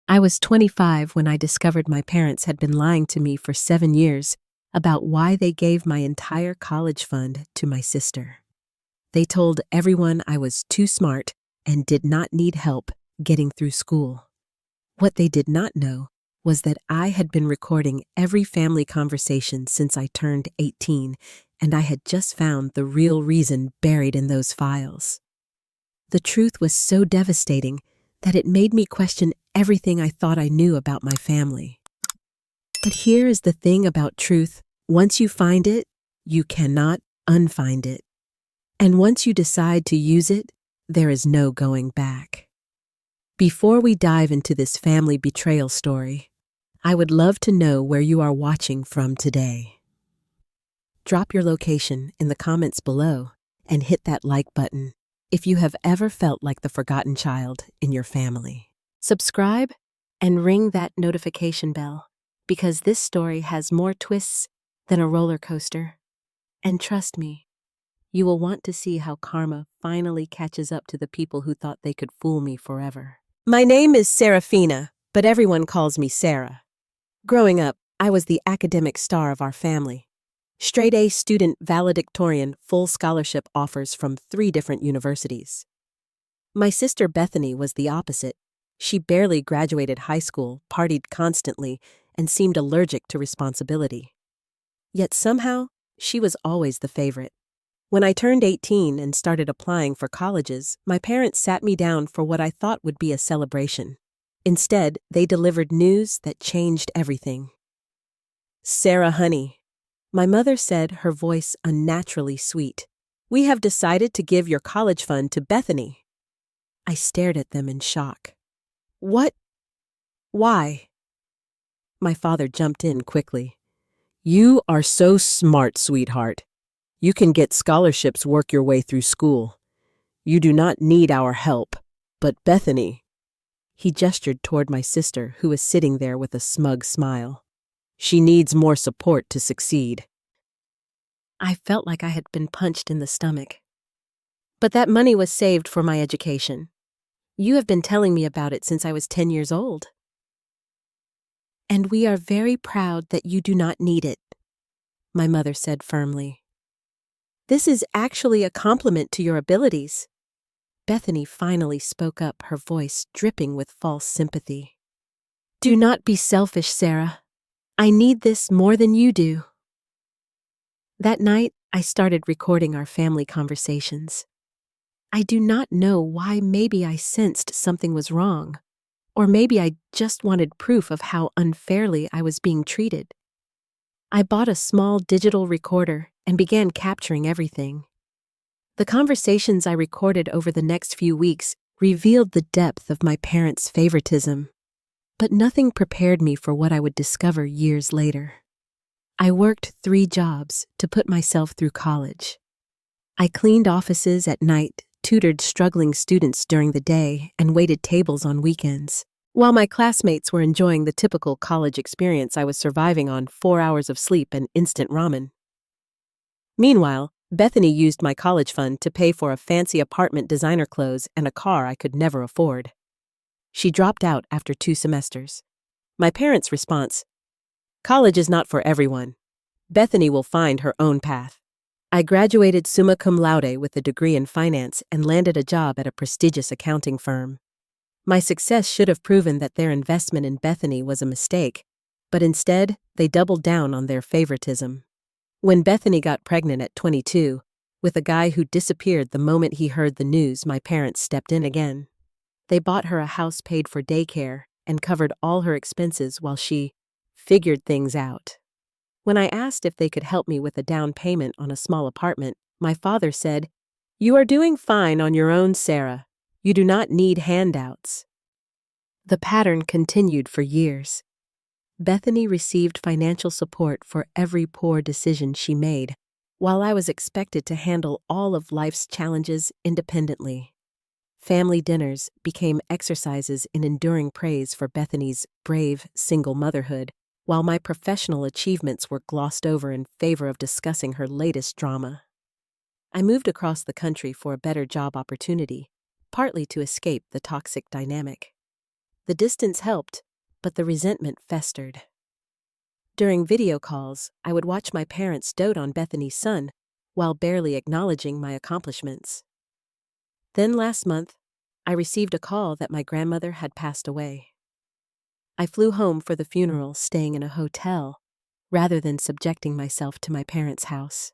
I was 25 when I discovered my parents had been lying to me for 7 years about why they gave my entire college fund to my sister. They told everyone I was too smart and did not need help getting through school. What they did not know was that I had been recording every family conversation since I turned 18, and I had just found the real reason buried in those files. The truth was so devastating that it made me question everything I thought I knew about my family. But here is the thing about truth: once you find it, you cannot unfind it. And once you decide to use it, there is no going back. Before we dive into this family betrayal story, I would love to know where you are watching from today. Drop your location in the comments below and hit that like button if you have ever felt like the forgotten child in your family. Subscribe and ring that notification bell, because this story has more twists than a roller coaster. And trust me, you will want to see how karma finally catches up to the people who thought they could fool me forever. My name is Seraphina, but everyone calls me Sarah. Growing up, I was the academic star of our family. Straight-A student valedictorian, full scholarship offers from 3 different universities. My sister Bethany was the opposite. She barely graduated high school, partied constantly, and seemed allergic to responsibility. Yet somehow, she was always the favorite. When I turned 18 and started applying for colleges, my parents sat me down for what I thought would be a celebration. Instead, they delivered news that changed everything. "Sarah, honey," my mother said, her voice unnaturally sweet, "we have decided to give your college fund to Bethany." I stared at them in shock. "What? Why?" My father jumped in quickly. "You are so smart, sweetheart. You can get scholarships, work your way through school. You do not need our help, but Bethany—" He gestured toward my sister, who was sitting there with a smug smile. "She needs more support to succeed." I felt like I had been punched in the stomach. "But that money was saved for my education. You have been telling me about it since I was 10 years old. And we are very proud that you do not need it," my mother said firmly. "This is actually a compliment to your abilities." Bethany finally spoke up, her voice dripping with false sympathy. "Do not be selfish, Sarah. I need this more than you do." That night, I started recording our family conversations. I do not know why. Maybe I sensed something was wrong, or maybe I just wanted proof of how unfairly I was being treated. I bought a small digital recorder and began capturing everything. The conversations I recorded over the next few weeks revealed the depth of my parents' favoritism, but nothing prepared me for what I would discover years later. I worked 3 jobs to put myself through college. I cleaned offices at night, tutored struggling students during the day, and waited tables on weekends. While my classmates were enjoying the typical college experience, I was surviving on 4 hours of sleep and instant ramen. Meanwhile, Bethany used my college fund to pay for a fancy apartment, designer clothes, and a car I could never afford. She dropped out after 2 semesters. My parents' response: "College is not for everyone. Bethany will find her own path." I graduated summa cum laude with a degree in finance and landed a job at a prestigious accounting firm. My success should have proven that their investment in Bethany was a mistake, but instead, they doubled down on their favoritism. When Bethany got pregnant at 22, with a guy who disappeared the moment he heard the news, my parents stepped in again. They bought her a house, paid for daycare, and covered all her expenses while she figured things out. When I asked if they could help me with a down payment on a small apartment, my father said, "You are doing fine on your own, Sarah. You do not need handouts." The pattern continued for years. Bethany received financial support for every poor decision she made, while I was expected to handle all of life's challenges independently. Family dinners became exercises in enduring praise for Bethany's brave single motherhood, while my professional achievements were glossed over in favor of discussing her latest drama. I moved across the country for a better job opportunity, partly to escape the toxic dynamic. The distance helped, but the resentment festered. During video calls, I would watch my parents dote on Bethany's son while barely acknowledging my accomplishments. Then last month, I received a call that my grandmother had passed away. I flew home for the funeral, staying in a hotel, rather than subjecting myself to my parents' house.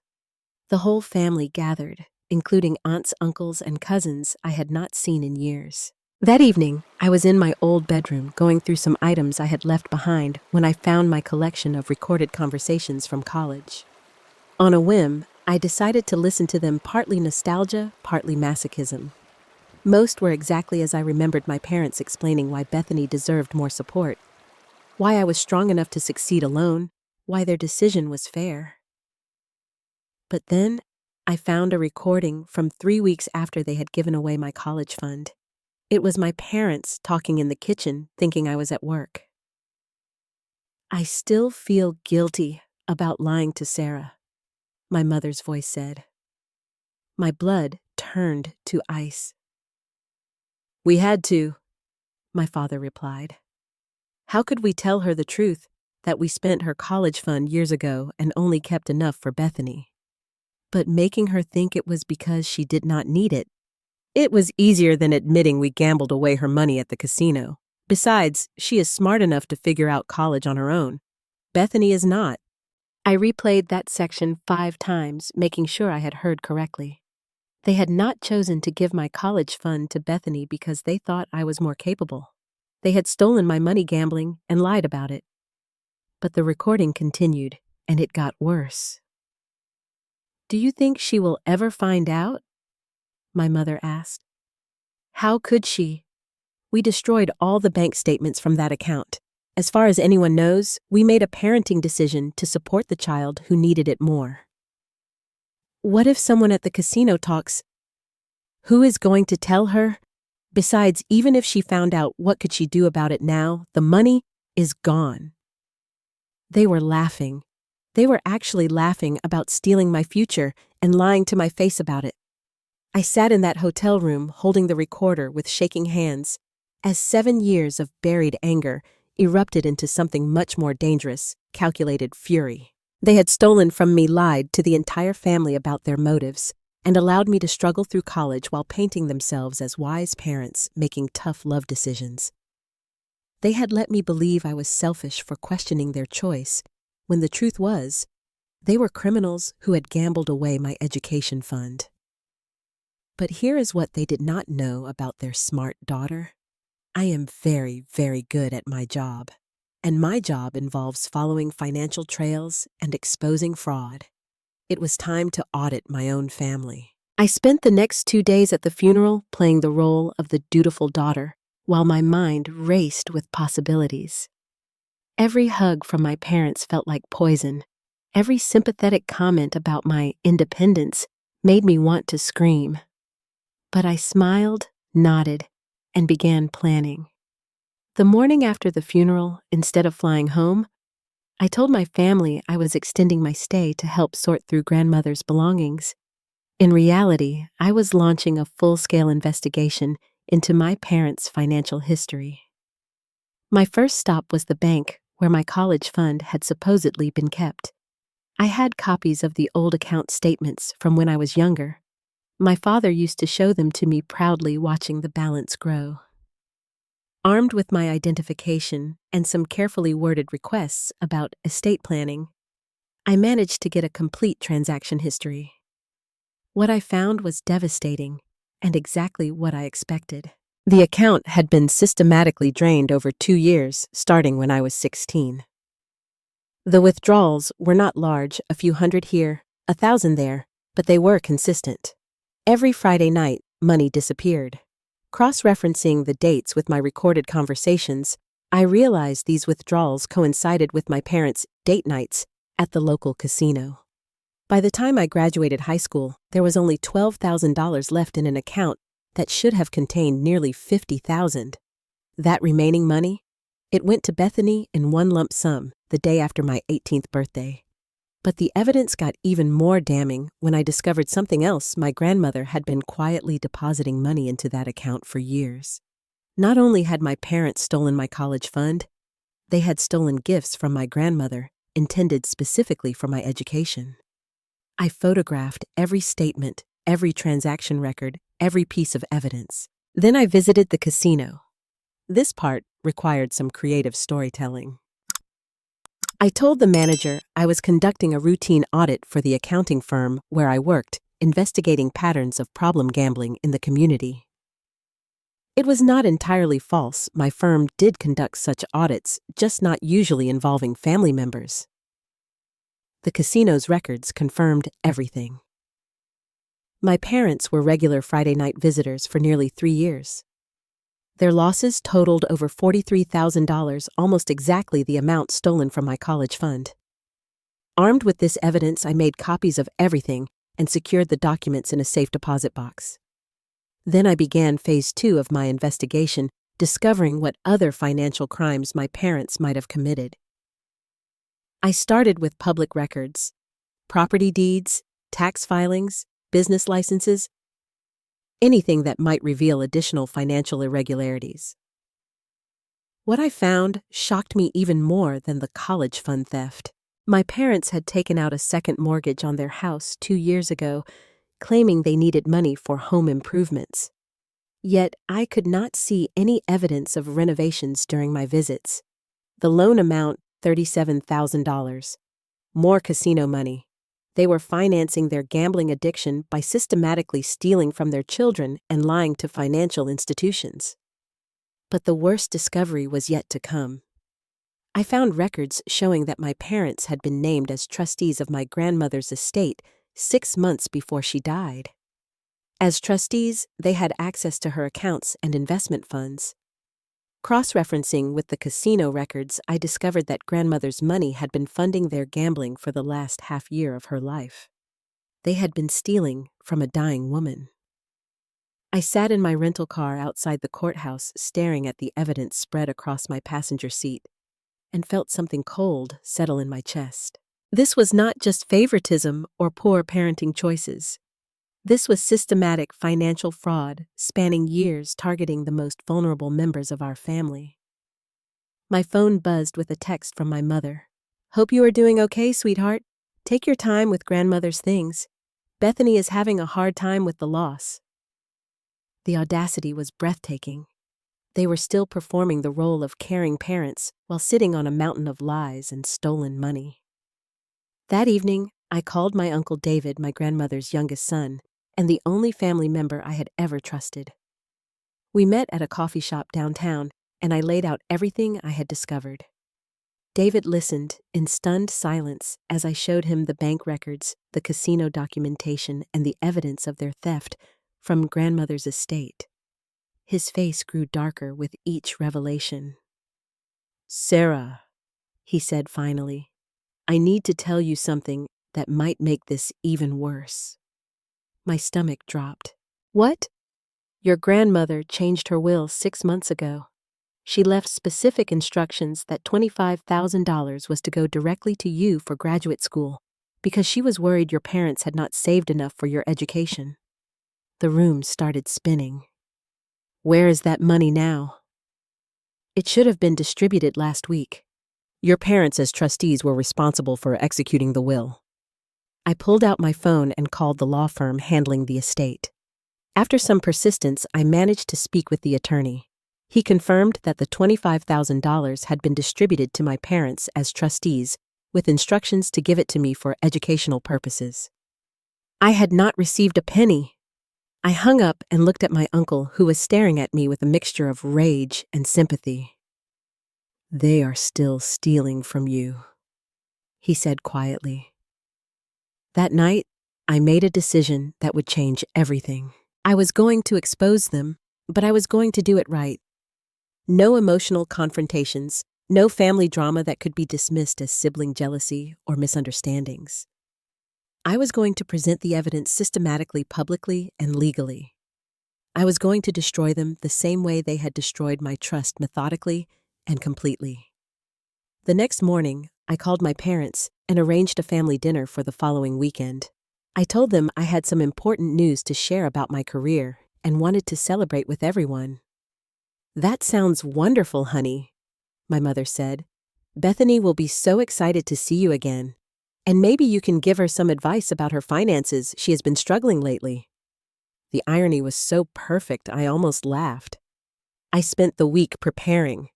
The whole family gathered, including aunts, uncles, and cousins I had not seen in years. That evening, I was in my old bedroom going through some items I had left behind when I found my collection of recorded conversations from college. On a whim, I decided to listen to them, partly nostalgia, partly masochism. Most were exactly as I remembered my parents explaining why Bethany deserved more support, why I was strong enough to succeed alone, why their decision was fair. But then, I found a recording from 3 weeks after they had given away my college fund. It was my parents talking in the kitchen, thinking I was at work. "I still feel guilty about lying to Sarah," my mother's voice said. My blood turned to ice. "We had to," my father replied. "How could we tell her the truth, that we spent her college fund years ago and only kept enough for Bethany? But making her think it was because she did not need it. It was easier than admitting we gambled away her money at the casino. Besides, she is smart enough to figure out college on her own. Bethany is not." I replayed that section 5 times, making sure I had heard correctly. They had not chosen to give my college fund to Bethany because they thought I was more capable. They had stolen my money gambling and lied about it. But the recording continued, and it got worse. "Do you think she will ever find out?" my mother asked. "How could she? We destroyed all the bank statements from that account. As far as anyone knows, we made a parenting decision to support the child who needed it more." "What if someone at the casino talks? Who is going to tell her? Besides, even if she found out, what could she do about it now? The money is gone." They were laughing. They were actually laughing about stealing my future and lying to my face about it. I sat in that hotel room holding the recorder with shaking hands as 7 years of buried anger erupted into something much more dangerous, calculated fury. They had stolen from me, lied to the entire family about their motives, and allowed me to struggle through college while painting themselves as wise parents making tough love decisions. They had let me believe I was selfish for questioning their choice, when the truth was, they were criminals who had gambled away my education fund. But here is what they did not know about their smart daughter. I am very, very good at my job, and my job involves following financial trails and exposing fraud. It was time to audit my own family. I spent the next 2 days at the funeral playing the role of the dutiful daughter, while my mind raced with possibilities. Every hug from my parents felt like poison. Every sympathetic comment about my independence made me want to scream. But I smiled, nodded, and began planning. The morning after the funeral, instead of flying home, I told my family I was extending my stay to help sort through grandmother's belongings. In reality, I was launching a full-scale investigation into my parents' financial history. My first stop was the bank where my college fund had supposedly been kept. I had copies of the old account statements from when I was younger. My father used to show them to me proudly, watching the balance grow. Armed with my identification and some carefully worded requests about estate planning, I managed to get a complete transaction history. What I found was devastating and exactly what I expected. The account had been systematically drained over 2 years, starting when I was 16. The withdrawals were not large, a few hundred here, 1,000 there, but they were consistent. Every Friday night, money disappeared. Cross-referencing the dates with my recorded conversations, I realized these withdrawals coincided with my parents' date nights at the local casino. By the time I graduated high school, there was only $12,000 left in an account that should have contained nearly $50,000. That remaining money, it went to Bethany in one lump sum the day after my 18th birthday. But the evidence got even more damning when I discovered something else. My grandmother had been quietly depositing money into that account for years. Not only had my parents stolen my college fund, they had stolen gifts from my grandmother, intended specifically for my education. I photographed every statement, every transaction record, every piece of evidence. Then I visited the casino. This part required some creative storytelling. I told the manager I was conducting a routine audit for the accounting firm where I worked, investigating patterns of problem gambling in the community. It was not entirely false. My firm did conduct such audits, just not usually involving family members. The casino's records confirmed everything. My parents were regular Friday night visitors for nearly 3 years. Their losses totaled over $43,000, almost exactly the amount stolen from my college fund. Armed with this evidence, I made copies of everything and secured the documents in a safe deposit box. Then I began phase 2 of my investigation, discovering what other financial crimes my parents might have committed. I started with public records, property deeds, tax filings, business licenses, anything that might reveal additional financial irregularities. What I found shocked me even more than the college fund theft. My parents had taken out a second mortgage on their house 2 years ago, claiming they needed money for home improvements. Yet I could not see any evidence of renovations during my visits. The loan amount, $37,000. More casino money. They were financing their gambling addiction by systematically stealing from their children and lying to financial institutions. But the worst discovery was yet to come. I found records showing that my parents had been named as trustees of my grandmother's estate 6 months before she died. As trustees, they had access to her accounts and investment funds. Cross-referencing with the casino records, I discovered that grandmother's money had been funding their gambling for the last half year of her life. They had been stealing from a dying woman. I sat in my rental car outside the courthouse, staring at the evidence spread across my passenger seat, and felt something cold settle in my chest. This was not just favoritism or poor parenting choices. This was systematic financial fraud, spanning years, targeting the most vulnerable members of our family. My phone buzzed with a text from my mother. "Hope you are doing okay, sweetheart. Take your time with grandmother's things. Bethany is having a hard time with the loss." The audacity was breathtaking. They were still performing the role of caring parents while sitting on a mountain of lies and stolen money. That evening, I called my Uncle David, my grandmother's youngest son, and the only family member I had ever trusted. We met at a coffee shop downtown, and I laid out everything I had discovered. David listened in stunned silence as I showed him the bank records, the casino documentation, and the evidence of their theft from grandmother's estate. His face grew darker with each revelation. "Sarah," he said finally, "I need to tell you something that might make this even worse." My stomach dropped. "What?" "Your grandmother changed her will 6 months ago. She left specific instructions that $25,000 was to go directly to you for graduate school because she was worried your parents had not saved enough for your education." The room started spinning. "Where is that money now?" "It should have been distributed last week. Your parents as trustees were responsible for executing the will." I pulled out my phone and called the law firm handling the estate. After some persistence, I managed to speak with the attorney. He confirmed that the $25,000 had been distributed to my parents as trustees, with instructions to give it to me for educational purposes. I had not received a penny. I hung up and looked at my uncle, who was staring at me with a mixture of rage and sympathy. "They are still stealing from you," he said quietly. That night, I made a decision that would change everything. I was going to expose them, but I was going to do it right. No emotional confrontations, no family drama that could be dismissed as sibling jealousy or misunderstandings. I was going to present the evidence systematically, publicly, and legally. I was going to destroy them the same way they had destroyed my trust, methodically and completely. The next morning, I called my parents and arranged a family dinner for the following weekend. I told them I had some important news to share about my career and wanted to celebrate with everyone. "That sounds wonderful, honey," my mother said. "Bethany will be so excited to see you again. And maybe you can give her some advice about her finances. She has been struggling lately." The irony was so perfect, I almost laughed. I spent the week preparing.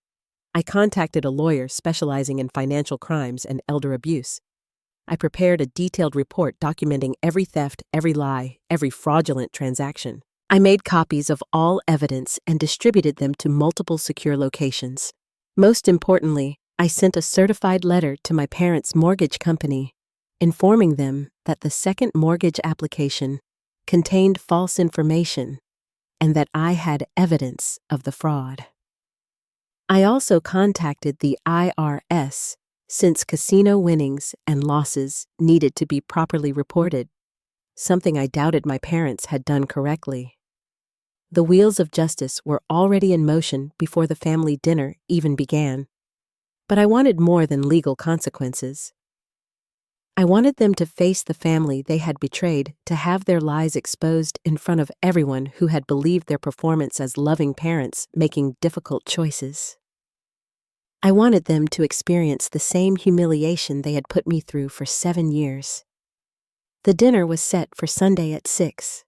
I contacted a lawyer specializing in financial crimes and elder abuse. I prepared a detailed report documenting every theft, every lie, every fraudulent transaction. I made copies of all evidence and distributed them to multiple secure locations. Most importantly, I sent a certified letter to my parents' mortgage company, informing them that the second mortgage application contained false information and that I had evidence of the fraud. I also contacted the IRS since casino winnings and losses needed to be properly reported, something I doubted my parents had done correctly. The wheels of justice were already in motion before the family dinner even began, but I wanted more than legal consequences. I wanted them to face the family they had betrayed, to have their lies exposed in front of everyone who had believed their performance as loving parents making difficult choices. I wanted them to experience the same humiliation they had put me through for 7 years. The dinner was set for Sunday at 6.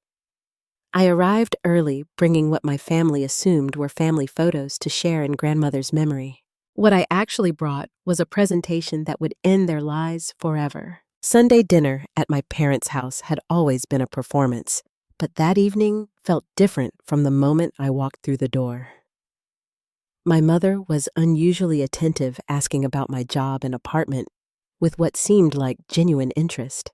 I arrived early, bringing what my family assumed were family photos to share in grandmother's memory. What I actually brought was a presentation that would end their lives forever. Sunday dinner at my parents' house had always been a performance, but that evening felt different from the moment I walked through the door. My mother was unusually attentive, asking about my job and apartment with what seemed like genuine interest.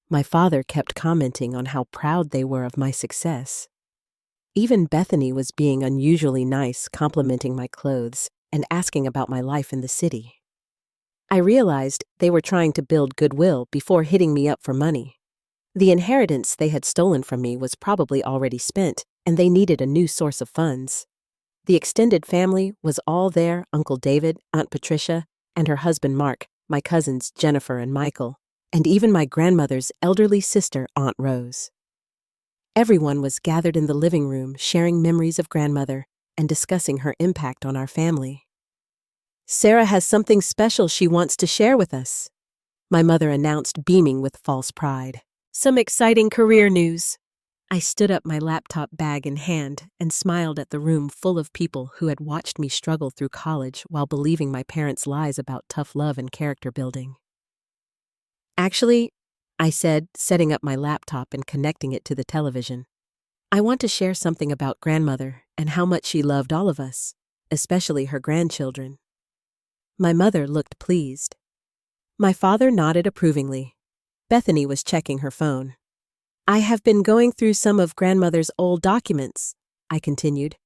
My father kept commenting on how proud they were of my success. Even Bethany was being unusually nice, complimenting my clothes and asking about my life in the city. I realized they were trying to build goodwill before hitting me up for money. The inheritance they had stolen from me was probably already spent, and they needed a new source of funds. The extended family was all there: Uncle David, Aunt Patricia, and her husband Mark, my cousins Jennifer and Michael, and even my grandmother's elderly sister, Aunt Rose. Everyone was gathered in the living room, sharing memories of grandmother and discussing her impact on our family. "Sarah has something special she wants to share with us," my mother announced, beaming with false pride. "Some exciting career news." I stood up, my laptop bag in hand, and smiled at the room full of people who had watched me struggle through college while believing my parents' lies about tough love and character building. "Actually," I said, setting up my laptop and connecting it to the television, "I want to share something about grandmother and how much she loved all of us, especially her grandchildren." My mother looked pleased. My father nodded approvingly. Bethany was checking her phone. "I have been going through some of grandmother's old documents," I continued,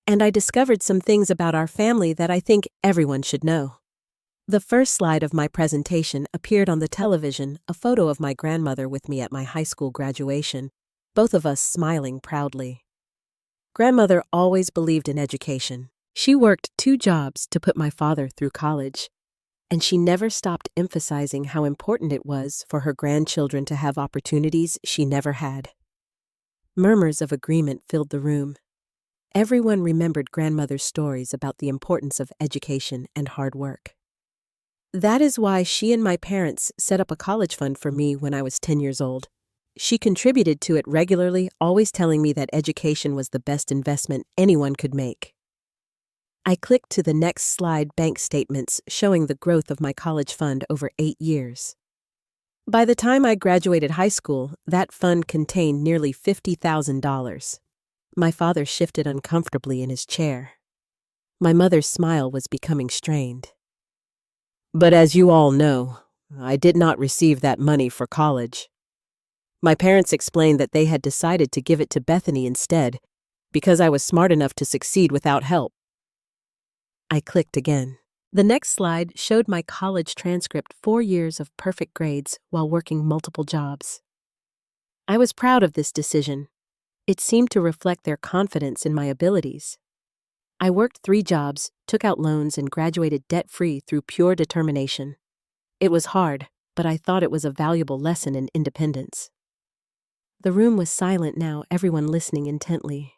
"and I discovered some things about our family that I think everyone should know." The first slide of my presentation appeared on the television, a photo of my grandmother with me at my high school graduation, both of us smiling proudly. Grandmother always believed in education. She worked 2 jobs to put my father through college, and she never stopped emphasizing how important it was for her grandchildren to have opportunities she never had. Murmurs of agreement filled the room. Everyone remembered grandmother's stories about the importance of education and hard work. That is why she and my parents set up a college fund for me when I was 10 years old. She contributed to it regularly, always telling me that education was the best investment anyone could make. I clicked to the next slide, bank statements showing the growth of my college fund over 8 years. By the time I graduated high school, that fund contained nearly $50,000. My father shifted uncomfortably in his chair. My mother's smile was becoming strained. "But as you all know, I did not receive that money for college. My parents explained that they had decided to give it to Bethany instead, because I was smart enough to succeed without help." I clicked again. The next slide showed my college transcript: 4 years of perfect grades while working multiple jobs. I was proud of this decision. It seemed to reflect their confidence in my abilities. I worked 3 jobs, took out loans, and graduated debt-free through pure determination. It was hard, but I thought it was a valuable lesson in independence. The room was silent now, everyone listening intently.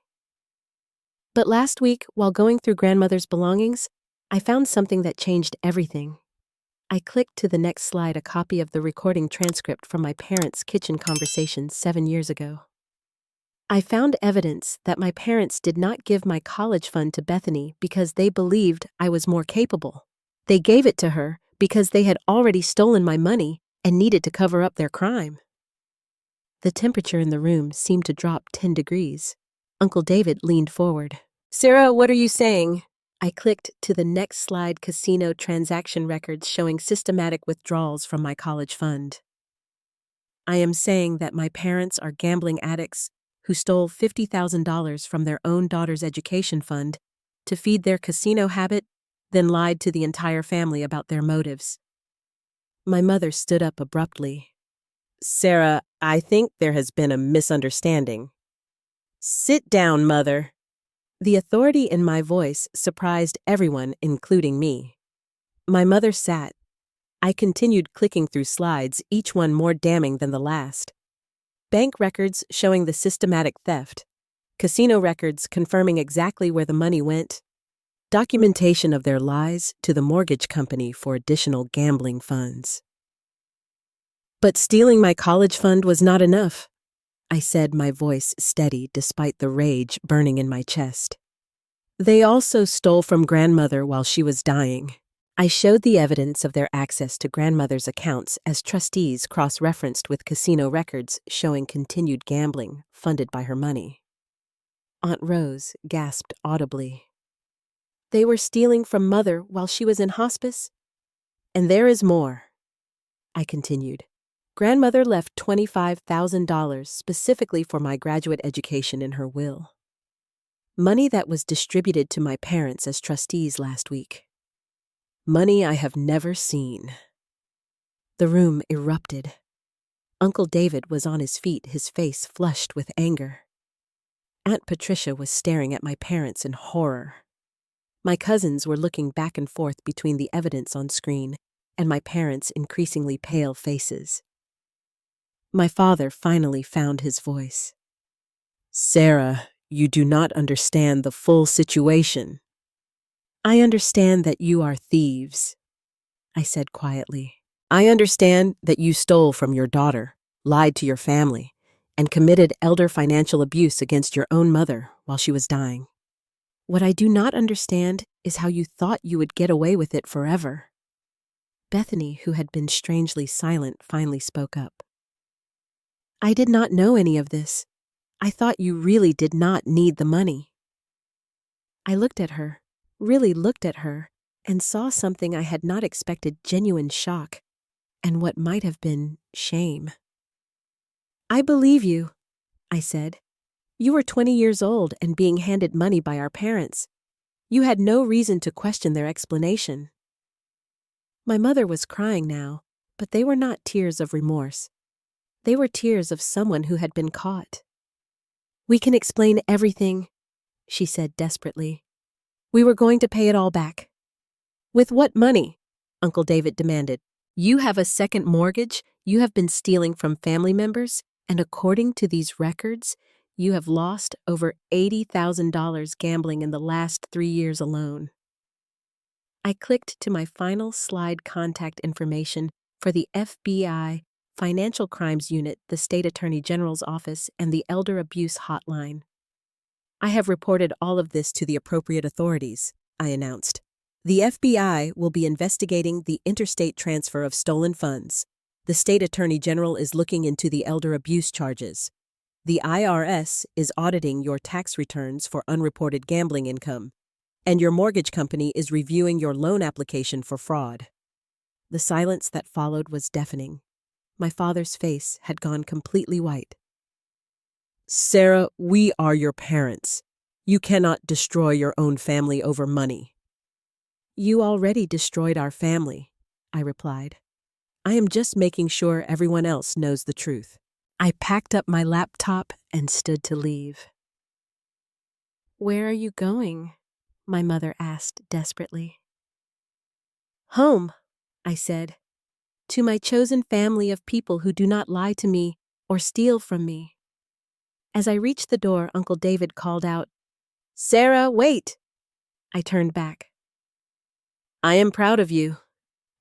But last week, while going through grandmother's belongings, I found something that changed everything. I clicked to the next slide, a copy of the recording transcript from my parents' kitchen conversation 7 years ago. I found evidence that my parents did not give my college fund to Bethany because they believed I was more capable. They gave it to her because they had already stolen my money and needed to cover up their crime. The temperature in the room seemed to drop 10 degrees. Uncle David leaned forward. "Sarah, what are you saying?" I clicked to the next slide, casino transaction records showing systematic withdrawals from my college fund. "I am saying that my parents are gambling addicts who stole $50,000 from their own daughter's education fund to feed their casino habit, then lied to the entire family about their motives." My mother stood up abruptly. "Sarah, I think there has been a misunderstanding." "Sit down, Mother." The authority in my voice surprised everyone, including me. My mother sat. I continued clicking through slides, each one more damning than the last. Bank records showing the systematic theft. Casino records confirming exactly where the money went. Documentation of their lies to the mortgage company for additional gambling funds. But stealing my college fund was not enough, I said, my voice steady despite the rage burning in my chest. They also stole from grandmother while she was dying. I showed the evidence of their access to grandmother's accounts as trustees cross-referenced with casino records showing continued gambling funded by her money. Aunt Rose gasped audibly. "They were stealing from mother while she was in hospice? And there is more," I continued. "Grandmother left $25,000 specifically for my graduate education in her will. Money that was distributed to my parents as trustees last week. Money I have never seen." The room erupted. Uncle David was on his feet, his face flushed with anger. Aunt Patricia was staring at my parents in horror. My cousins were looking back and forth between the evidence on screen and my parents' increasingly pale faces. My father finally found his voice. "Sarah, you do not understand the full situation." "I understand that you are thieves," I said quietly. "I understand that you stole from your daughter, lied to your family, and committed elder financial abuse against your own mother while she was dying. What I do not understand is how you thought you would get away with it forever." Bethany, who had been strangely silent, finally spoke up. "I did not know any of this. I thought you really did not need the money." I looked at her, really looked at her, and saw something I had not expected: genuine shock, and what might have been shame. "I believe you," I said. "You were 20 years old and being handed money by our parents. You had no reason to question their explanation." My mother was crying now, but they were not tears of remorse. They were tears of someone who had been caught. "We can explain everything," she said desperately. "We were going to pay it all back." "With what money?" Uncle David demanded. "You have a second mortgage, you have been stealing from family members, and according to these records, you have lost over $80,000 gambling in the last 3 years alone." I clicked to my final slide: contact information for the FBI, Financial Crimes Unit, the State Attorney General's Office, and the Elder Abuse Hotline. "I have reported all of this to the appropriate authorities," I announced. "The FBI will be investigating the interstate transfer of stolen funds. The State Attorney General is looking into the elder abuse charges. The IRS is auditing your tax returns for unreported gambling income, and your mortgage company is reviewing your loan application for fraud." The silence that followed was deafening. My father's face had gone completely white. "Sarah, we are your parents. You cannot destroy your own family over money." "You already destroyed our family," I replied. "I am just making sure everyone else knows the truth." I packed up my laptop and stood to leave. "Where are you going?" my mother asked desperately. "Home," I said. "To my chosen family of people who do not lie to me or steal from me." As I reached the door, Uncle David called out, Sarah, wait! I turned back. I am proud of you,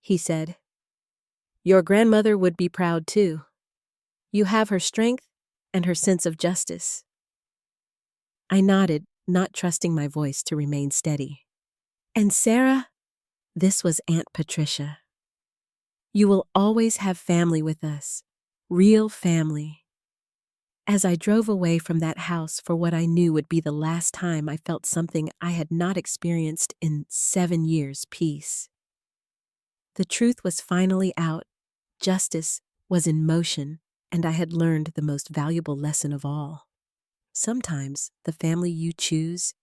he said. Your grandmother would be proud too. You have her strength and her sense of justice. I nodded, not trusting my voice to remain steady. And Sarah, this was Aunt Patricia. You will always have family with us, real family. As I drove away from that house for what I knew would be the last time I felt something I had not experienced in 7 years, peace. The truth was finally out, justice was in motion, and I had learned the most valuable lesson of all. Sometimes the family you choose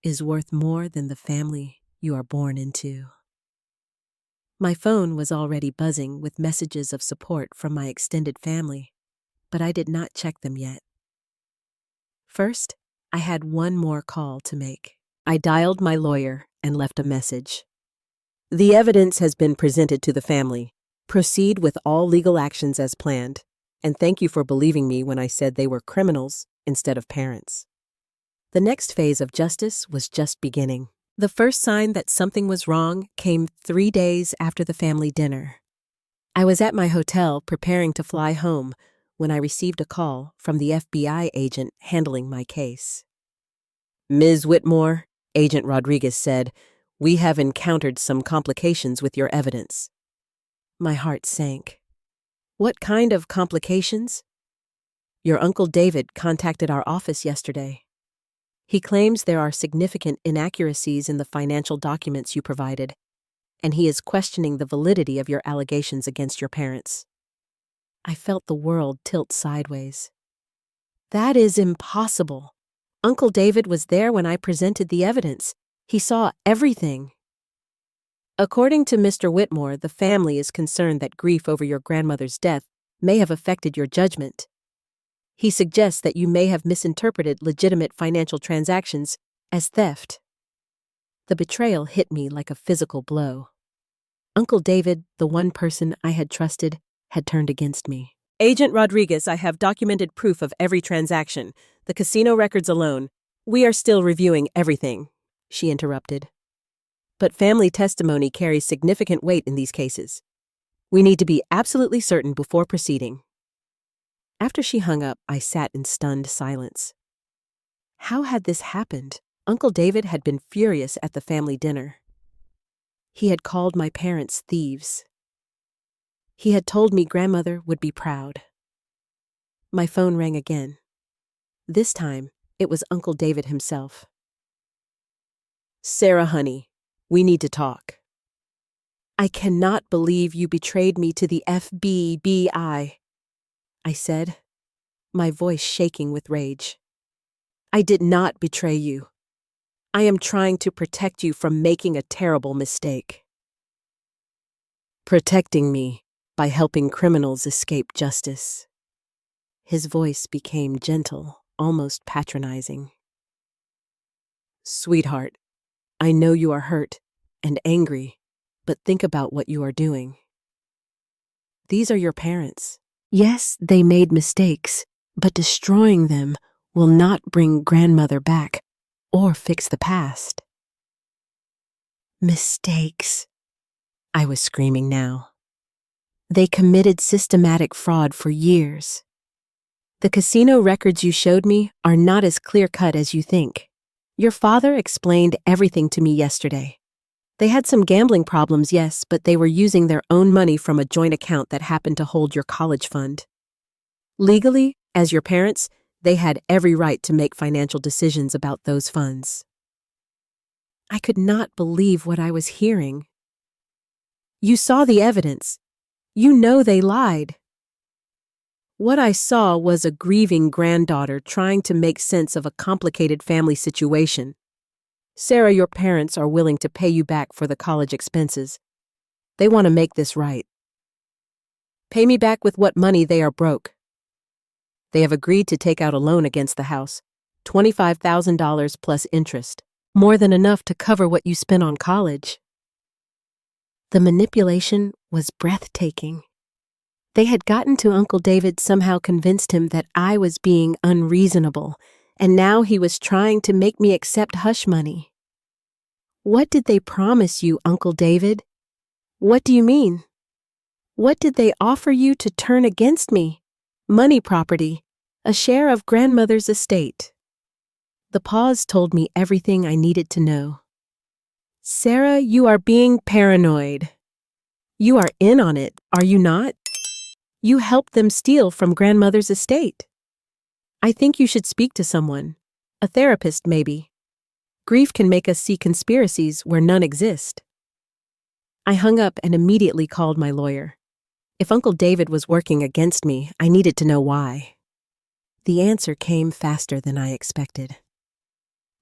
is worth more than the family you are born into. My phone was already buzzing with messages of support from my extended family, but I did not check them yet. First, I had one more call to make. I dialed my lawyer and left a message. The evidence has been presented to the family. Proceed with all legal actions as planned, and thank you for believing me when I said they were criminals instead of parents. The next phase of justice was just beginning. The first sign that something was wrong came 3 days after the family dinner. I was at my hotel preparing to fly home when I received a call from the FBI agent handling my case. Ms. Whitmore, Agent Rodriguez said, "We have encountered some complications with your evidence." My heart sank. What kind of complications? Your Uncle David contacted our office yesterday. He claims there are significant inaccuracies in the financial documents you provided, and he is questioning the validity of your allegations against your parents. I felt the world tilt sideways. That is impossible. Uncle David was there when I presented the evidence. He saw everything. According to Mr. Whitmore, the family is concerned that grief over your grandmother's death may have affected your judgment. He suggests that you may have misinterpreted legitimate financial transactions as theft. The betrayal hit me like a physical blow. Uncle David, the one person I had trusted, had turned against me. Agent Rodriguez, I have documented proof of every transaction, the casino records alone. We are still reviewing everything, she interrupted. But family testimony carries significant weight in these cases. We need to be absolutely certain before proceeding. After she hung up, I sat in stunned silence. How had this happened? Uncle David had been furious at the family dinner. He had called my parents thieves. He had told me grandmother would be proud. My phone rang again. This time, it was Uncle David himself. Sarah, honey, we need to talk. I cannot believe you betrayed me to the FBI, I said, my voice shaking with rage. I did not betray you. I am trying to protect you from making a terrible mistake. Protecting me by helping criminals escape justice. His voice became gentle, almost patronizing. Sweetheart, I know you are hurt and angry, but think about what you are doing. These are your parents. Yes, they made mistakes, but destroying them will not bring grandmother back or fix the past. Mistakes, I was screaming now. They committed systematic fraud for years. The casino records you showed me are not as clear-cut as you think. Your father explained everything to me yesterday. They had some gambling problems, yes, but they were using their own money from a joint account that happened to hold your college fund. Legally, as your parents, they had every right to make financial decisions about those funds. I could not believe what I was hearing. You saw the evidence. You know they lied. What I saw was a grieving granddaughter trying to make sense of a complicated family situation. Sarah, your parents are willing to pay you back for the college expenses. They want to make this right. Pay me back with what money they are broke. They have agreed to take out a loan against the house, $25,000 plus interest, more than enough to cover what you spent on college. The manipulation was breathtaking. They had gotten to Uncle David, somehow convinced him that I was being unreasonable And now he was trying to make me accept hush money. What did they promise you, Uncle David? What do you mean? What did they offer you to turn against me? Money, property, a share of grandmother's estate. The pause told me everything I needed to know. Sarah, you are being paranoid. You are in on it, are you not? You helped them steal from grandmother's estate. I think you should speak to someone. A therapist, maybe. Grief can make us see conspiracies where none exist. I hung up and immediately called my lawyer. If Uncle David was working against me, I needed to know why. The answer came faster than I expected.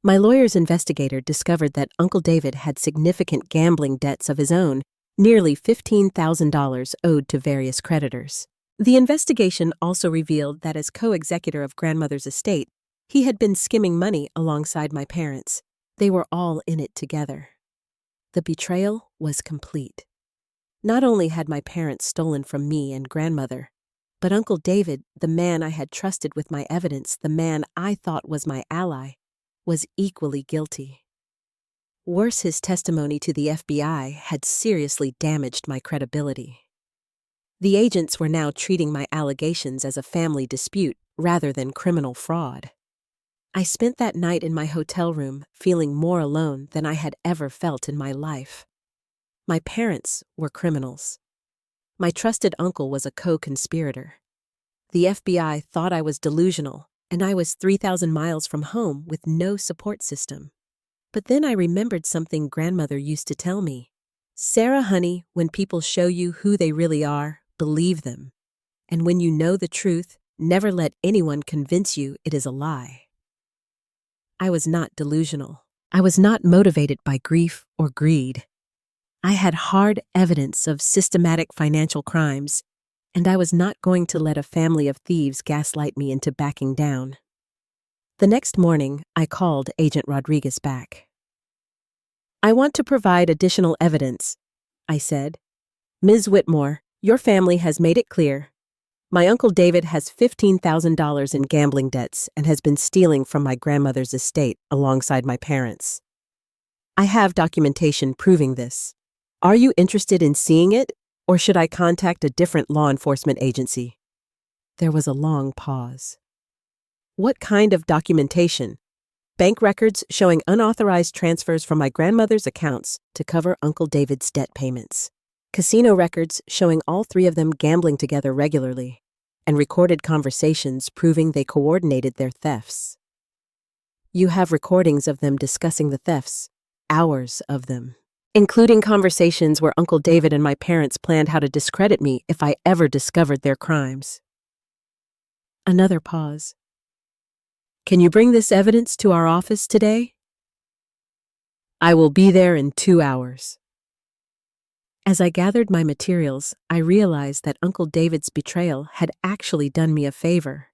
My lawyer's investigator discovered that Uncle David had significant gambling debts of his own, nearly $15,000 owed to various creditors. The investigation also revealed that as co-executor of grandmother's estate, he had been skimming money alongside my parents. They were all in it together. The betrayal was complete. Not only had my parents stolen from me and grandmother, but Uncle David, the man I had trusted with my evidence, the man I thought was my ally, was equally guilty. Worse, his testimony to the FBI had seriously damaged my credibility. The agents were now treating my allegations as a family dispute rather than criminal fraud. I spent that night in my hotel room feeling more alone than I had ever felt in my life. My parents were criminals. My trusted uncle was a co-conspirator. The FBI thought I was delusional, and I was 3,000 miles from home with no support system. But then I remembered something grandmother used to tell me. Sarah, honey, when people show you who they really are, believe them. And when you know the truth, never let anyone convince you it is a lie. I was not delusional. I was not motivated by grief or greed. I had hard evidence of systematic financial crimes, and I was not going to let a family of thieves gaslight me into backing down. The next morning, I called Agent Rodriguez back. I want to provide additional evidence, I said. Ms. Whitmore, your family has made it clear. My Uncle David has $15,000 in gambling debts and has been stealing from my grandmother's estate alongside my parents. I have documentation proving this. Are you interested in seeing it, or should I contact a different law enforcement agency? There was a long pause. What kind of documentation? Bank records showing unauthorized transfers from my grandmother's accounts to cover Uncle David's debt payments. Casino records showing all three of them gambling together regularly, and recorded conversations proving they coordinated their thefts. You have recordings of them discussing the thefts, hours of them, including conversations where Uncle David and my parents planned how to discredit me if I ever discovered their crimes. Another pause. Can you bring this evidence to our office today? I will be there in 2 hours. As I gathered my materials, I realized that Uncle David's betrayal had actually done me a favor.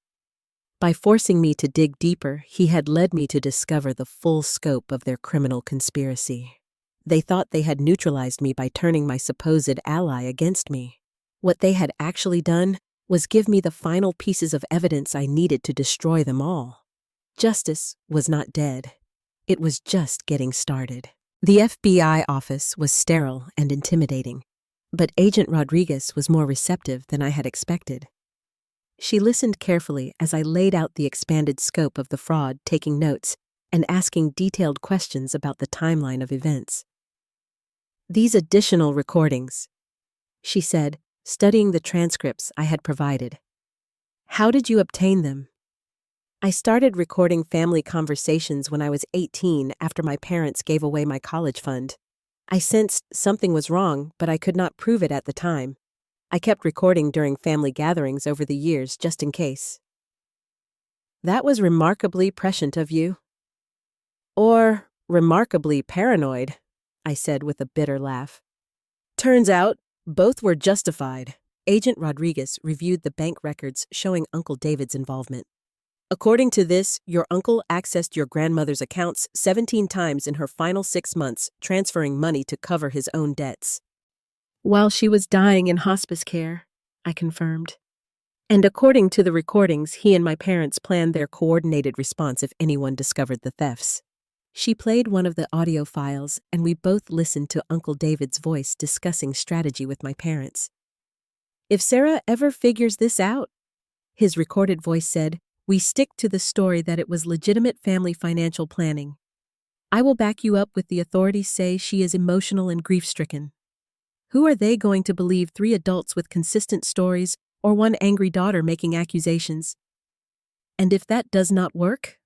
By forcing me to dig deeper, he had led me to discover the full scope of their criminal conspiracy. They thought they had neutralized me by turning my supposed ally against me. What they had actually done was give me the final pieces of evidence I needed to destroy them all. Justice was not dead. It was just getting started. The FBI office was sterile and intimidating, but Agent Rodriguez was more receptive than I had expected. She listened carefully as I laid out the expanded scope of the fraud, taking notes and asking detailed questions about the timeline of events. These additional recordings, she said, studying the transcripts I had provided. How did you obtain them? I started recording family conversations when I was 18 after my parents gave away my college fund. I sensed something was wrong, but I could not prove it at the time. I kept recording during family gatherings over the years just in case. That was remarkably prescient of you. Or remarkably paranoid, I said with a bitter laugh. Turns out, both were justified. Agent Rodriguez reviewed the bank records showing Uncle David's involvement. According to this, your uncle accessed your grandmother's accounts 17 times in her final 6 months, transferring money to cover his own debts. While she was dying in hospice care, I confirmed. And according to the recordings, he and my parents planned their coordinated response if anyone discovered the thefts. She played one of the audio files, and we both listened to Uncle David's voice discussing strategy with my parents. If Sarah ever figures this out, his recorded voice said, we stick to the story that it was legitimate family financial planning. I will back you up with the authorities say she is emotional and grief-stricken. Who are they going to believe, 3 adults with consistent stories or one angry daughter making accusations? And if that does not work?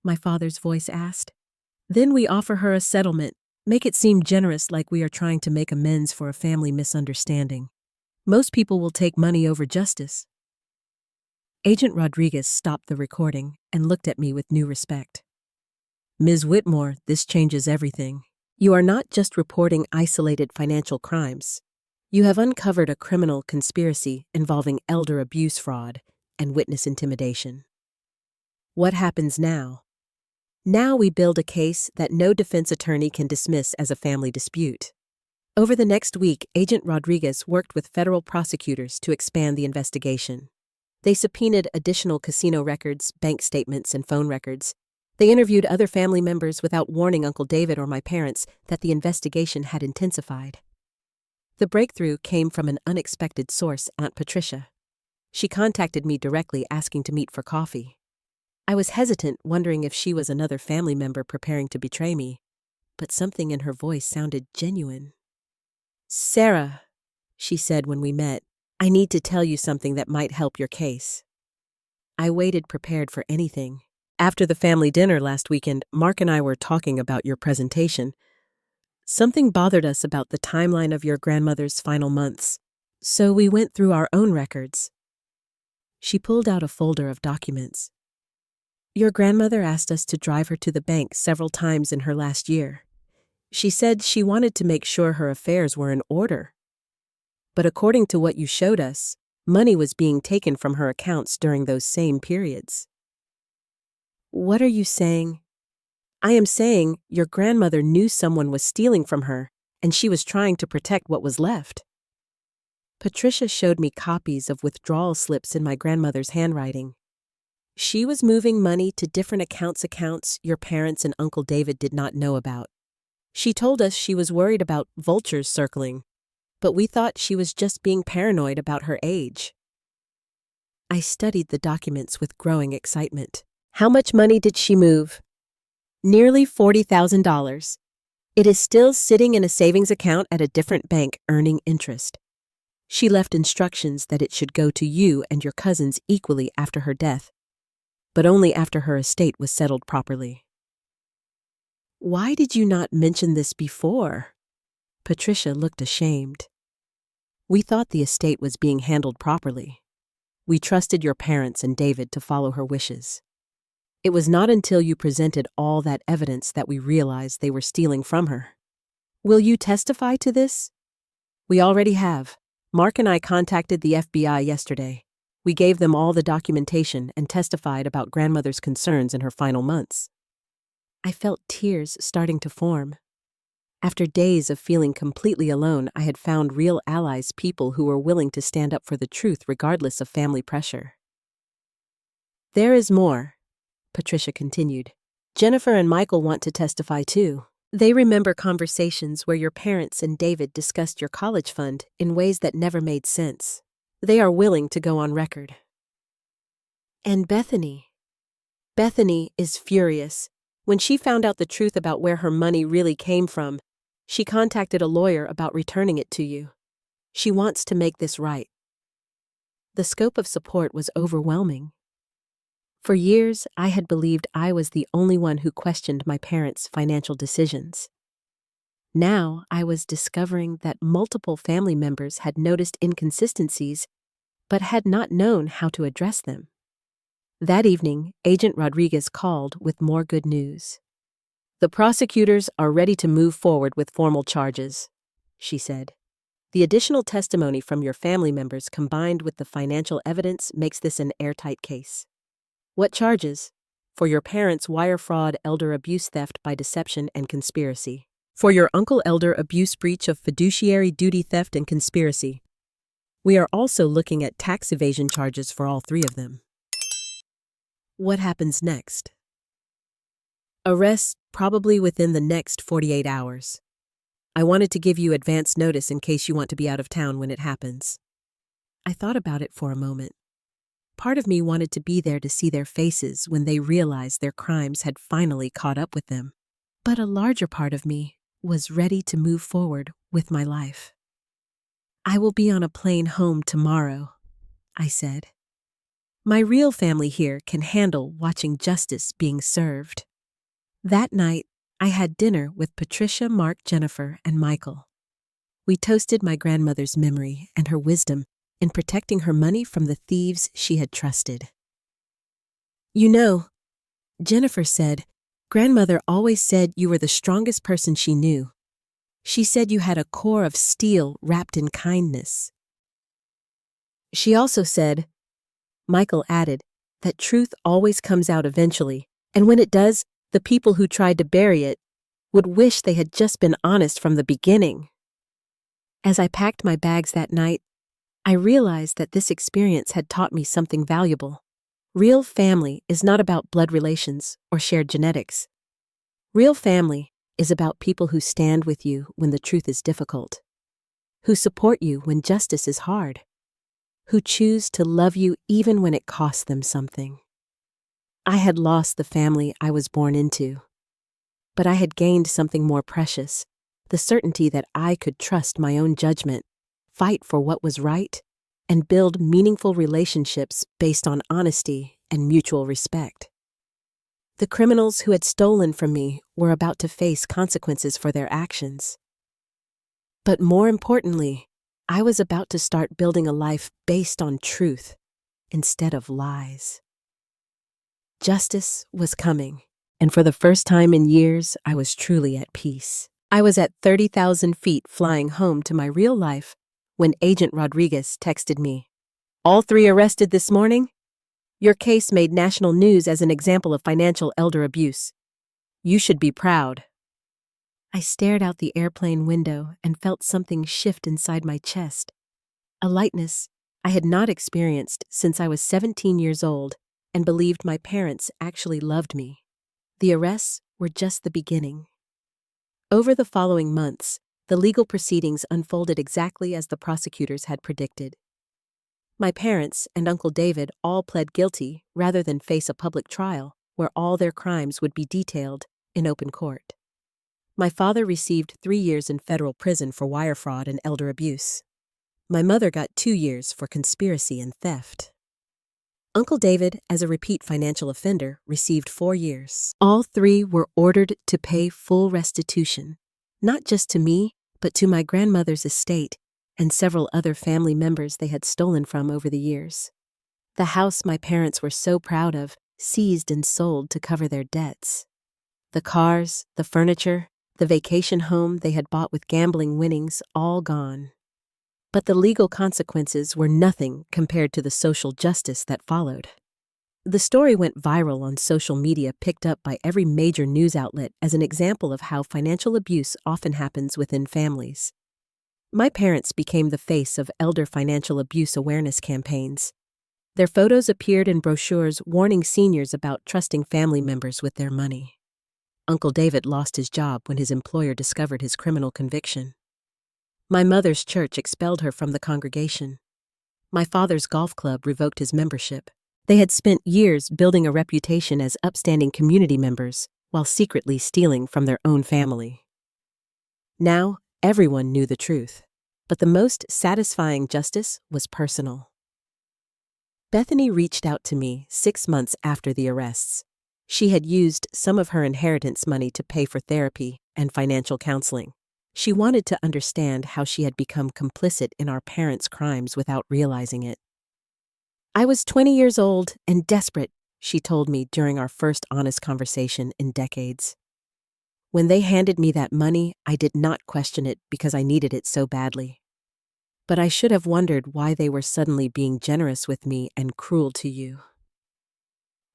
My father's voice asked. Then we offer her a settlement, make it seem generous like we are trying to make amends for a family misunderstanding. Most people will take money over justice. Agent Rodriguez stopped the recording and looked at me with new respect. Ms. Whitmore, this changes everything. You are not just reporting isolated financial crimes. You have uncovered a criminal conspiracy involving elder abuse fraud and witness intimidation. What happens now? Now we build a case that no defense attorney can dismiss as a family dispute. Over the next week, Agent Rodriguez worked with federal prosecutors to expand the investigation. They subpoenaed additional casino records, bank statements, and phone records. They interviewed other family members without warning Uncle David or my parents that the investigation had intensified. The breakthrough came from an unexpected source, Aunt Patricia. She contacted me directly asking to meet for coffee. I was hesitant, wondering if she was another family member preparing to betray me, but something in her voice sounded genuine. Sarah, she said when we met, I need to tell you something that might help your case. I waited prepared for anything. After the family dinner last weekend, Mark and I were talking about your presentation. Something bothered us about the timeline of your grandmother's final months, so we went through our own records. She pulled out a folder of documents. Your grandmother asked us to drive her to the bank several times in her last year. She said she wanted to make sure her affairs were in order. But according to what you showed us, money was being taken from her accounts during those same periods. What are you saying? I am saying your grandmother knew someone was stealing from her, and she was trying to protect what was left. Patricia showed me copies of withdrawal slips in my grandmother's handwriting. She was moving money to different accounts your parents and Uncle David did not know about. She told us she was worried about vultures circling, but we thought she was just being paranoid about her age. I studied the documents with growing excitement. How much money did she move? Nearly $40,000. It is still sitting in a savings account at a different bank earning interest. She left instructions that it should go to you and your cousins equally after her death, but only after her estate was settled properly. Why did you not mention this before? Patricia looked ashamed. We thought the estate was being handled properly. We trusted your parents and David to follow her wishes. It was not until you presented all that evidence that we realized they were stealing from her. Will you testify to this? We already have. Mark and I contacted the FBI yesterday. We gave them all the documentation and testified about grandmother's concerns in her final months. I felt tears starting to form. After days of feeling completely alone, I had found real allies, people who were willing to stand up for the truth regardless of family pressure. There is more, Patricia continued. Jennifer and Michael want to testify too. They remember conversations where your parents and David discussed your college fund in ways that never made sense. They are willing to go on record. And Bethany. Bethany is furious. When she found out the truth about where her money really came from, she contacted a lawyer about returning it to you. She wants to make this right. The scope of support was overwhelming. For years, I had believed I was the only one who questioned my parents' financial decisions. Now, I was discovering that multiple family members had noticed inconsistencies, but had not known how to address them. That evening, Agent Rodriguez called with more good news. The prosecutors are ready to move forward with formal charges, she said. The additional testimony from your family members combined with the financial evidence makes this an airtight case. What charges? For your parents' wire fraud, elder abuse, theft by deception, and conspiracy. For your uncle, elder abuse, breach of fiduciary duty, theft, and conspiracy. We are also looking at tax evasion charges for all three of them. What happens next? Arrests probably within the next 48 hours. I wanted to give you advance notice in case you want to be out of town when it happens. I thought about it for a moment. Part of me wanted to be there to see their faces when they realized their crimes had finally caught up with them. But a larger part of me was ready to move forward with my life. I will be on a plane home tomorrow, I said. My real family here can handle watching justice being served. That night, I had dinner with Patricia, Mark, Jennifer, and Michael. We toasted my grandmother's memory and her wisdom in protecting her money from the thieves she had trusted. You know, Jennifer said, Grandmother always said you were the strongest person she knew. She said you had a core of steel wrapped in kindness. She also said, Michael added, that truth always comes out eventually, and when it does, the people who tried to bury it would wish they had just been honest from the beginning. As I packed my bags that night, I realized that this experience had taught me something valuable. Real family is not about blood relations or shared genetics. Real family is about people who stand with you when the truth is difficult, who support you when justice is hard, who choose to love you even when it costs them something. I had lost the family I was born into, but I had gained something more precious, the certainty that I could trust my own judgment, fight for what was right, and build meaningful relationships based on honesty and mutual respect. The criminals who had stolen from me were about to face consequences for their actions. But more importantly, I was about to start building a life based on truth instead of lies. Justice was coming, and for the first time in years, I was truly at peace. I was at 30,000 feet flying home to my real life when Agent Rodriguez texted me. All three arrested this morning? Your case made national news as an example of financial elder abuse. You should be proud. I stared out the airplane window and felt something shift inside my chest. A lightness I had not experienced since I was 17 years old and believed my parents actually loved me. The arrests were just the beginning. Over the following months, the legal proceedings unfolded exactly as the prosecutors had predicted. My parents and Uncle David all pled guilty rather than face a public trial where all their crimes would be detailed in open court. My father received 3 years in federal prison for wire fraud and elder abuse. My mother got 2 years for conspiracy and theft. Uncle David, as a repeat financial offender, received 4 years. All three were ordered to pay full restitution, not just to me, but to my grandmother's estate and several other family members they had stolen from over the years. The house my parents were so proud of seized and sold to cover their debts. The cars, the furniture, the vacation home they had bought with gambling winnings, all gone. But the legal consequences were nothing compared to the social justice that followed. The story went viral on social media, picked up by every major news outlet as an example of how financial abuse often happens within families. My parents became the face of elder financial abuse awareness campaigns. Their photos appeared in brochures warning seniors about trusting family members with their money. Uncle David lost his job when his employer discovered his criminal conviction. My mother's church expelled her from the congregation. My father's golf club revoked his membership. They had spent years building a reputation as upstanding community members while secretly stealing from their own family. Now, everyone knew the truth, but the most satisfying justice was personal. Bethany reached out to me 6 months after the arrests. She had used some of her inheritance money to pay for therapy and financial counseling. She wanted to understand how she had become complicit in our parents' crimes without realizing it. I was 20 years old and desperate, she told me during our first honest conversation in decades. When they handed me that money, I did not question it because I needed it so badly. But I should have wondered why they were suddenly being generous with me and cruel to you.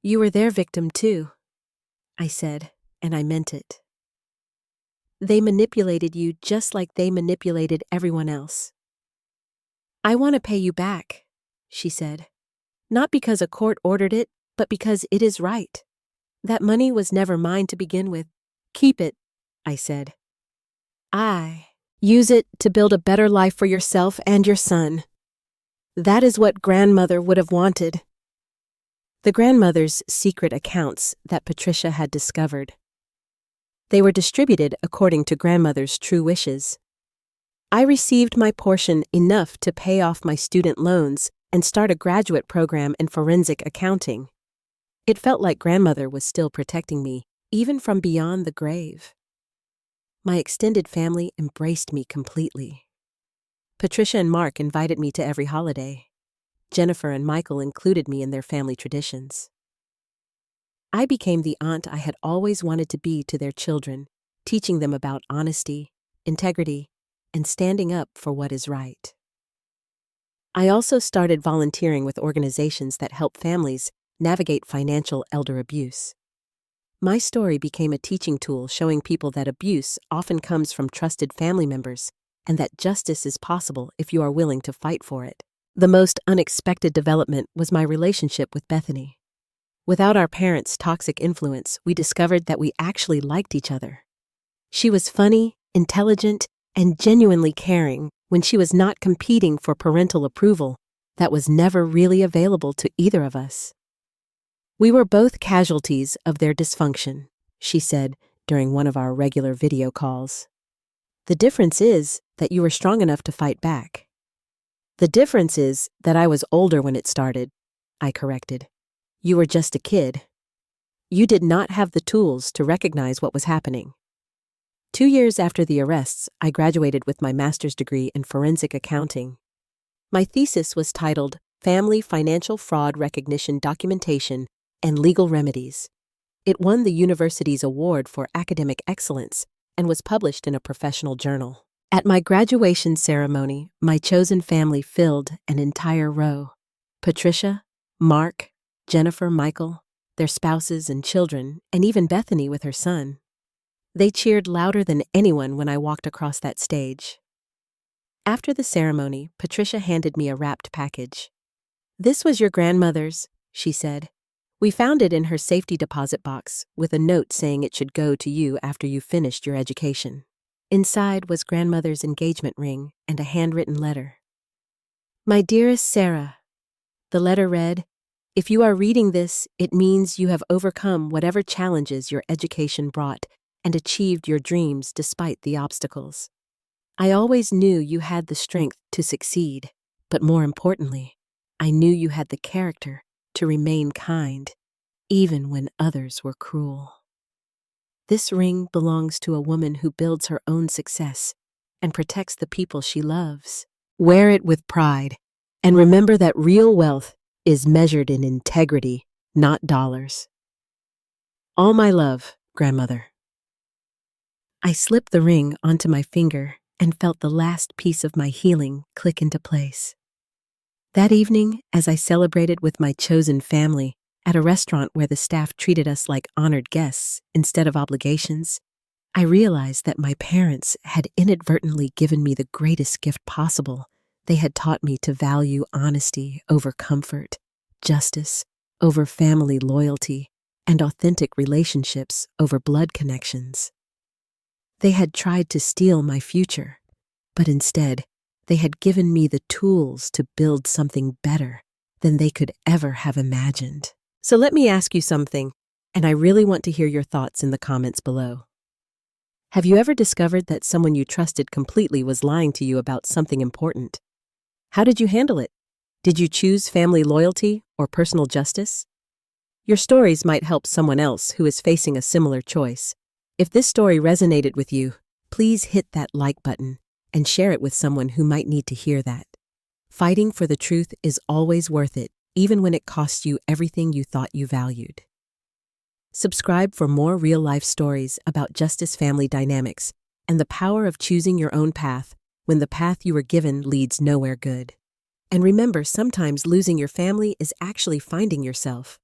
You were their victim too, I said, and I meant it. They manipulated you just like they manipulated everyone else. "I want to pay you back," she said. "Not because a court ordered it, but because it is right. That money was never mine to begin with. Keep it," I said. Use it to build a better life for yourself and your son. That is what grandmother would have wanted." The grandmother's secret accounts that Patricia had discovered. They were distributed according to grandmother's true wishes. I received my portion enough to pay off my student loans and start a graduate program in forensic accounting. It felt like grandmother was still protecting me, even from beyond the grave. My extended family embraced me completely. Patricia and Mark invited me to every holiday. Jennifer and Michael included me in their family traditions. I became the aunt I had always wanted to be to their children, teaching them about honesty, integrity, and standing up for what is right. I also started volunteering with organizations that help families navigate financial elder abuse. My story became a teaching tool showing people that abuse often comes from trusted family members and that justice is possible if you are willing to fight for it. The most unexpected development was my relationship with Bethany. Without our parents' toxic influence, we discovered that we actually liked each other. She was funny, intelligent, and genuinely caring when she was not competing for parental approval that was never really available to either of us. "We were both casualties of their dysfunction," she said during one of our regular video calls. "The difference is that you were strong enough to fight back." "The difference is that I was older when it started," I corrected. "You were just a kid. You did not have the tools to recognize what was happening." 2 years after the arrests, I graduated with my master's degree in forensic accounting. My thesis was titled Family Financial Fraud Recognition Documentation and Legal Remedies. It won the university's award for academic excellence and was published in a professional journal. At my graduation ceremony, my chosen family filled an entire row. Patricia, Mark, Jennifer, Michael, their spouses and children, and even Bethany with her son. They cheered louder than anyone when I walked across that stage. After the ceremony, Patricia handed me a wrapped package. "This was your grandmother's," she said. "We found it in her safety deposit box with a note saying it should go to you after you finished your education." Inside was grandmother's engagement ring and a handwritten letter. "My dearest Sarah," the letter read, "if you are reading this, it means you have overcome whatever challenges your education brought and achieved your dreams despite the obstacles. I always knew you had the strength to succeed, but more importantly, I knew you had the character to remain kind, even when others were cruel. This ring belongs to a woman who builds her own success and protects the people she loves. Wear it with pride, and remember that real wealth is measured in integrity, not dollars. All my love, grandmother." I slipped the ring onto my finger and felt the last piece of my healing click into place. That evening, as I celebrated with my chosen family at a restaurant where the staff treated us like honored guests instead of obligations, I realized that my parents had inadvertently given me the greatest gift possible. They had taught me to value honesty over comfort, justice over family loyalty, and authentic relationships over blood connections. They had tried to steal my future, but instead, they had given me the tools to build something better than they could ever have imagined. So let me ask you something, and I really want to hear your thoughts in the comments below. Have you ever discovered that someone you trusted completely was lying to you about something important? How did you handle it? Did you choose family loyalty or personal justice? Your stories might help someone else who is facing a similar choice. If this story resonated with you, please hit that like button and share it with someone who might need to hear that. Fighting for the truth is always worth it, even when it costs you everything you thought you valued. Subscribe for more real-life stories about justice family dynamics and the power of choosing your own path when the path you were given leads nowhere good. And remember, sometimes losing your family is actually finding yourself.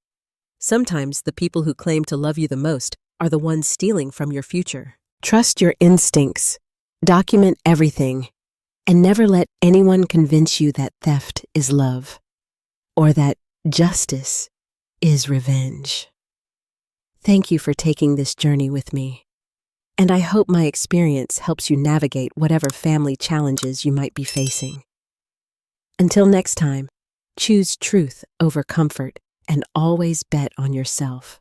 Sometimes the people who claim to love you the most are the ones stealing from your future. Trust your instincts. Document everything. And never let anyone convince you that theft is love or that justice is revenge. Thank you for taking this journey with me, and I hope my experience helps you navigate whatever family challenges you might be facing. Until next time, choose truth over comfort and always bet on yourself.